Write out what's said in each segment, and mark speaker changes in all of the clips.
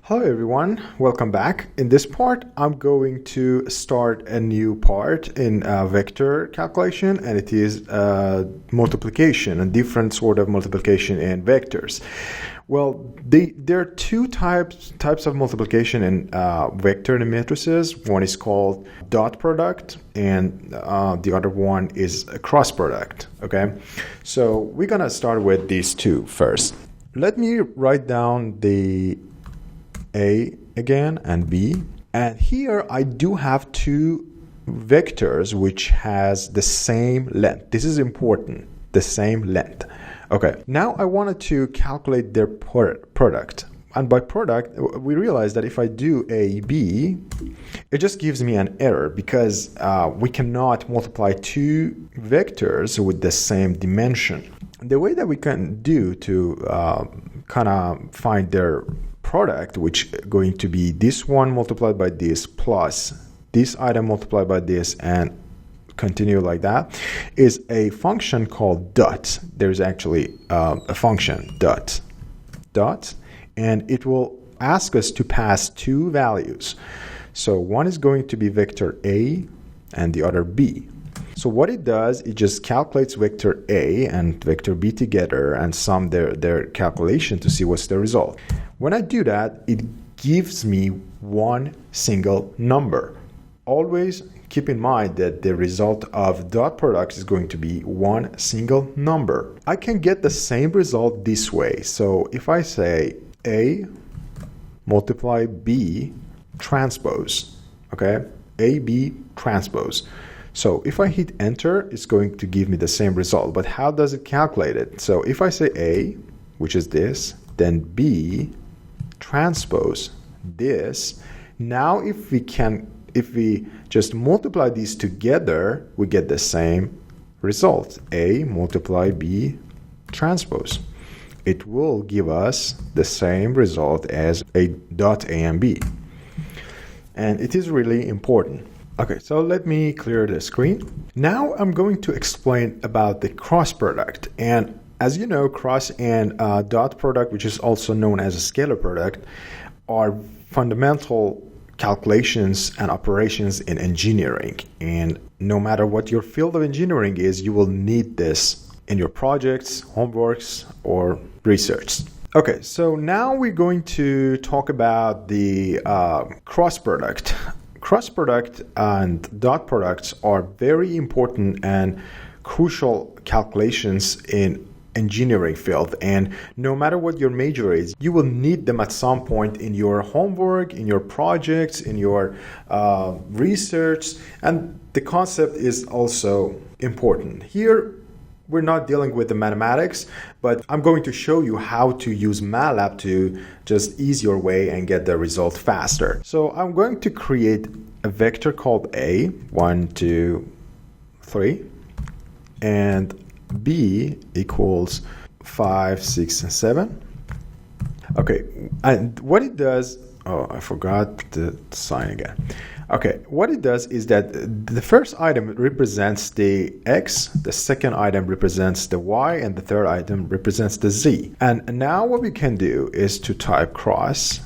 Speaker 1: Hello everyone, welcome back. In this part, I'm going to start a new part in vector calculation, and it is multiplication, a different sort of multiplication in vectors. Well, there are two types of multiplication in vector and matrices. One is called dot product, and the other one is a cross product. Okay, so we're gonna start with these two first. Let me write down the A again and B, and here I do have two vectors which has the same length. This is important, the same length. Okay, now I wanted to calculate their product, and by product we realize that if I do AB, it just gives me an error because we cannot multiply two vectors with the same dimension. The way that we can do to kind of find their product, which going to be this one multiplied by this plus this item multiplied by this and continue like that, is a function called dot. There's actually a function dot, and it will ask us to pass two values. So one is going to be vector A and the other B. So what it does, it just calculates vector A and vector B together and sum their calculation to see what's the result. When I do that, it gives me one single number. Always keep in mind that the result of dot product is going to be one single number. I can get the same result this way. So if I say A multiply B transpose, okay, AB transpose. So if I hit enter, it's going to give me the same result. But how does it calculate it? So if I say A, which is this, then B transpose this. Now if we just multiply these together, we get the same result. A multiply B transpose. It will give us the same result as a dot A and B. And it is really important. Okay, so let me clear the screen. Now I'm going to explain about the cross product. And as you know, cross and dot product, which is also known as a scalar product, are fundamental calculations and operations in engineering. And no matter what your field of engineering is, you will need this in your projects, homeworks, or research. Okay, so now we're going to talk about the cross product. Cross product and dot products are very important and crucial calculations in engineering field, and no matter what your major is, you will need them at some point in your homework, in your projects, in your research, and the concept is also important. Here we're not dealing with the mathematics, but I'm going to show you how to use MathLAB to just ease your way and get the result faster. So I'm going to create a vector called A, 1, 2, 3, and B equals 5, 6, and 7. Okay, and what it does, oh, I forgot the sign again. Okay, what it does is that the first item represents the X, the second item represents the Y, and the third item represents the Z. And now what we can do is to type cross,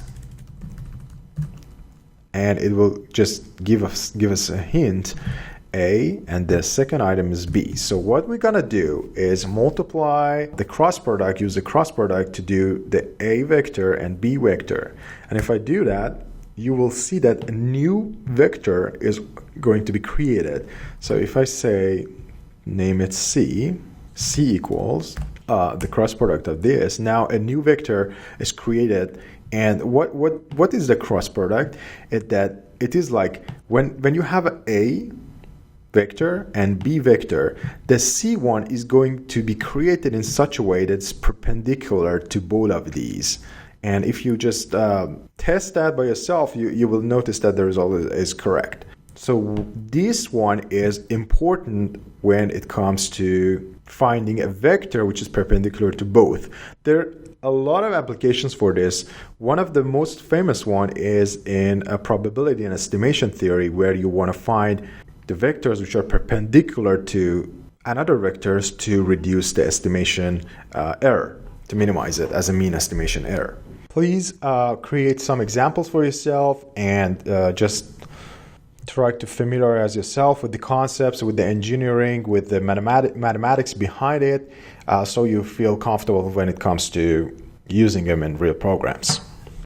Speaker 1: and it will just give us a hint, A, and the second item is B. So what we're gonna do is multiply the cross product, use the cross product to do the A vector and B vector. And if I do that, you will see that a new vector is going to be created. So if I say, name it C equals the cross product of this, now a new vector is created. And what is the cross product? It is like when you have an A vector and B vector, the C1 is going to be created in such a way that's perpendicular to both of these. And if you just test that by yourself, you will notice that the result is correct. So this one is important when it comes to finding a vector which is perpendicular to both. There are a lot of applications for this. One of the most famous one is in a probability and estimation theory, where you want to find the vectors which are perpendicular to another vectors to reduce the estimation error, to minimize it as a mean estimation error. Please create some examples for yourself and just try to familiarize yourself with the concepts, with the engineering, with the mathematics behind it, so you feel comfortable when it comes to using them in real programs.